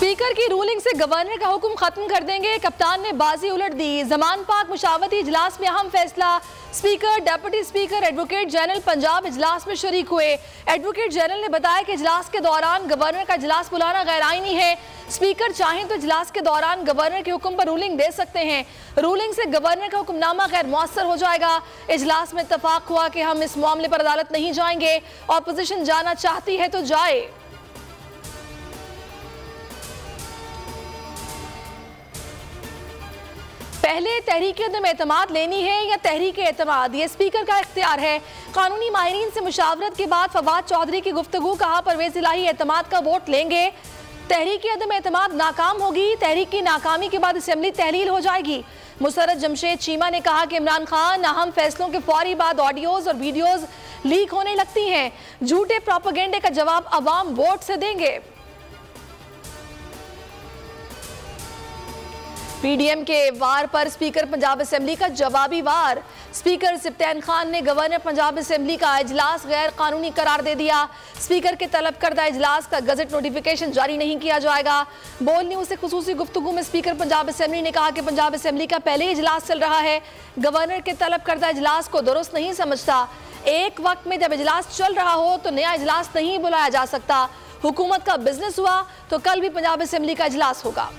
Speaker की ruling से governor का हुक्म खत्म कर देंगे, कप्तान ने बाजी उलट दी। जमान पाक मुशावरती इजलास में अहम फैसला। Speaker, deputy speaker, advocate general Punjab इजलास में शरीक हुए। एडवोकेट जनरल ने बताया कि इजलास के दौरान गवर्नर का इजलास बुलाना गैर आईनी है। स्पीकर चाहें तो इजलास के दौरान गवर्नर के हुक्म पर रूलिंग दे सकते हैं। रूलिंग से गवर्नर का हुक्मनामा गैर मौसर हो जाएगा। इजलास में इत्तफाक हुआ कि हम इस मामले पर अदालत नहीं जाएंगे। ऑपोजिशन जाना चाहती है तो जाए। पहले तहरीक अदम एतमाद लेनी है या तहरीक एतमाद, ये स्पीकर का इख्तियार है। कानूनी माहिरीन से मुशावरत के बाद फवाद चौधरी की गुफ्तगू, कहा परवेज इलाही एतमाद का वोट लेंगे। तहरीक अदम एतमाद नाकाम होगी, तहरीक की नाकामी के बाद असेंबली तहलील हो जाएगी। मुसर्रत जमशेद चीमा ने कहा कि इमरान खान अहम फैसलों के फौरी बाद ऑडियोज और वीडियोज लीक होने लगती हैं। झूठे प्रोपेगेंडे का जवाब अवाम वोट से देंगे। पीडीएम के वार पर स्पीकर पंजाब असेंबली का जवाबी वार। स्पीकर सिफ्तैन खान ने गवर्नर पंजाब असेंबली का इजलास गैर कानूनी करार दे दिया। स्पीकर के तलब करदा इजलास का गजट नोटिफिकेशन जारी नहीं किया जाएगा। बोल न्यूज से खुसूसी गुफ्तगू में स्पीकर पंजाब असेंबली ने कहा कि पंजाब असेंबली का पहले इजलास चल रहा है, गवर्नर के तलब करदा इजलास को दुरुस्त नहीं समझता। एक वक्त में जब इजलास चल रहा हो तो नया इजलास नहीं बुलाया जा सकता। हुकूमत का बिजनेस हुआ तो कल भी पंजाब असेंबली का इजलास होगा।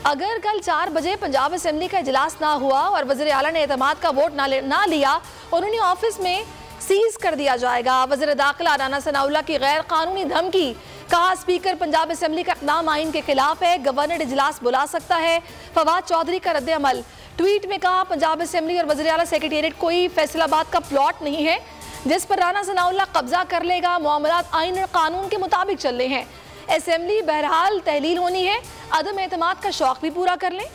अगर कल 4 बजे पंजाब असेंबली का इजलास ना हुआ और वज़ीर आला ने एतमाद का वोट ना लिया और उन्हें ऑफिस में सीज कर दिया जाएगा। वज़ीर दाखिला राना सनाउल्लाह की गैर कानूनी धमकी, कहा स्पीकर पंजाब असेंबली का इक़दाम आइन के खिलाफ है, गवर्नर इजलास बुला सकता है। फवाद चौधरी का रद्द अमल, ट्वीट में कहा पंजाब असेंबली और वज़ीर आला सेक्रेटेरिएट कोई फैसलाबाद का प्लॉट नहीं है जिस पर राना सनाउल्लाह कब्जा कर लेगा। मामलात आइन और कानून के मुताबिक चल रहे हैं। असेंबली बहरहाल तहलील होनी है, अदम एतमाद का शौक भी पूरा कर लें।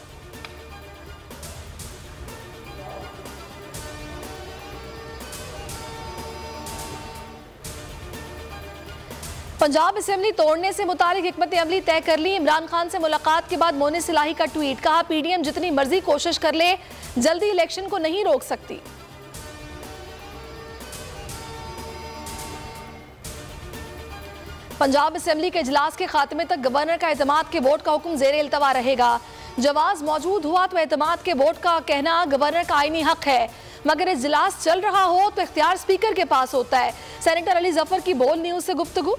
पंजाब असेंबली तोड़ने से मुतालिक हिकमत अमली तय कर ली। इमरान खान से मुलाकात के बाद मोनिस इलाही का ट्वीट, कहा पीडीएम जितनी मर्जी कोशिश कर ले जल्दी इलेक्शन को नहीं रोक सकती। पंजाब असेंबली के इजलास के खात्मे तक गवर्नर का एतमाद के वोट का हुक्म ज़ेरे इल्तवा रहेगा। जवाज मौजूद हुआ तो एतमाद के वोट का कहना गवर्नर का आईनी हक है, मगर इजलास चल रहा हो तो इख्तियार स्पीकर के पास होता है। सेनेटर अली जफर की बोल न्यूज से गुफ्तगू।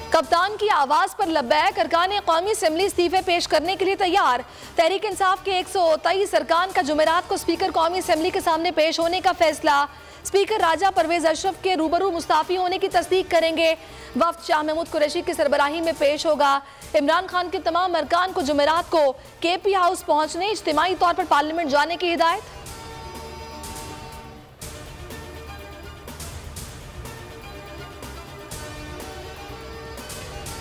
कप्तान की आवाज पर लब्बैक, अरकान कौमी असेंबली इस्तीफे पेश करने के लिए तैयार। तहरीक इंसाफ के 123 अरकान का जुमेरात को स्पीकर कौमी असेंबली के सामने पेश होने का फैसला। स्पीकर राजा परवेज अशरफ के रूबरू मुस्ताफी होने की तस्दीक करेंगे। वफ्द शाह महमूद कुरैशी की सरबराही में पेश होगा। इमरान खान के तमाम अरकान को जुमेरात को केपी हाउस पहुंचने, इज्तिमाई तौर पर पार्लियामेंट जाने की हिदायत।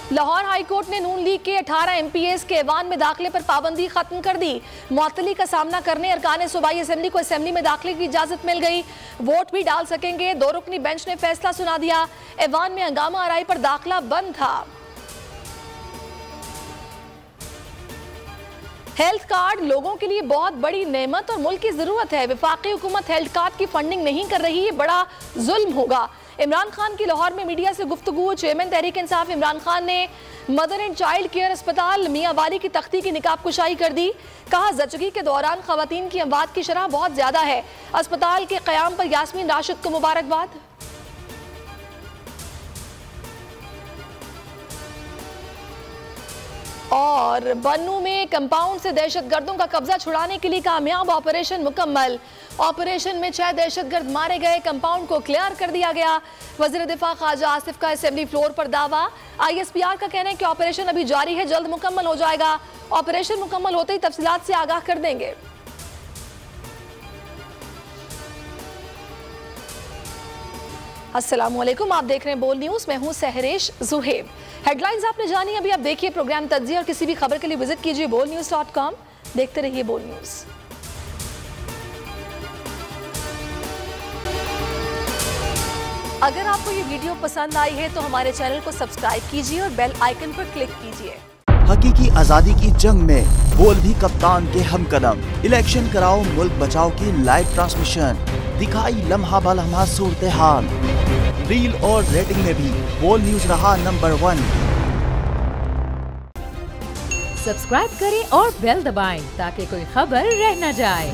लाहौर हाई कोर्ट ने नून लीग के 18 एमपीएस के ऐवान में दाखिले पर पाबंदी खत्म कर दी। मुअत्तली का सामना करने अरकान सूबाई असेंबली को असेंबली में दाखिले की इजाजत मिल गई। वोट भी डाल सकेंगे। 2 रुकनी बेंच ने फैसला सुना दिया। ऐवान में हंगामा आराई पर दाखिला बंद था। हेल्थ कार्ड लोगों के लिए बहुत बड़ी नेमत और मुल्क की जरूरत है। वफाकी हुकूमत हेल्थ कार्ड की फंडिंग नहीं कर रही, ये बड़ा जुल्म होगा। इमरान खान की लाहौर में मीडिया से गुफ्तगू। चेयरमैन तहरीक इंसाफ इमरान खान ने मदर एंड चाइल्ड केयर अस्पताल मियां वाली की तख्ती की निकाब कुशाई कर दी। कहा ज़चगी के दौरान खवातीन की अमवात की शरह बहुत ज्यादा है। अस्पताल के क़याम पर यास्मीन राशिद को मुबारकबाद। और बन्नू में कंपाउंड से दहशतगर्दों का कब्जा छुड़ाने के लिए कामयाब ऑपरेशन मुकम्मल। ऑपरेशन में 6 दहशतगर्द मारे गए, कंपाउंड को क्लियर कर दिया गया। वज़ीर दिफा ख्वाजा आसिफ का असेंबली फ्लोर पर दावा। ISPR का कहना है कि ऑपरेशन अभी जारी है, जल्द मुकम्मल हो जाएगा। ऑपरेशन मुकम्मल होते ही तफसीलात से आगाह कर देंगे। अस्सलाम वालेकुम, आप देख रहे हैं बोल न्यूज, मैं हूं सहरेश जुहेब। हेडलाइंस आपने जानी, अभी आप देखिए प्रोग्राम तज्जिया और किसी भी खबर के लिए विजिट कीजिए bolnews.com। देखते रहिए बोल न्यूज। अगर आपको ये वीडियो पसंद आई है तो हमारे चैनल को सब्सक्राइब कीजिए और बेल आइकन पर क्लिक कीजिए। हकीकी आजादी की जंग में बोल भी कप्तान के हमकदम। इलेक्शन कराओ मुल्क बचाओ की लाइव ट्रांसमिशन, दिखाई लम्हा ब लम्हा सूरत हाल। रील और रेटिंग में भी बोल न्यूज रहा नंबर 1। सब्सक्राइब करें और बेल दबाएं ताकि कोई खबर रह न जाए।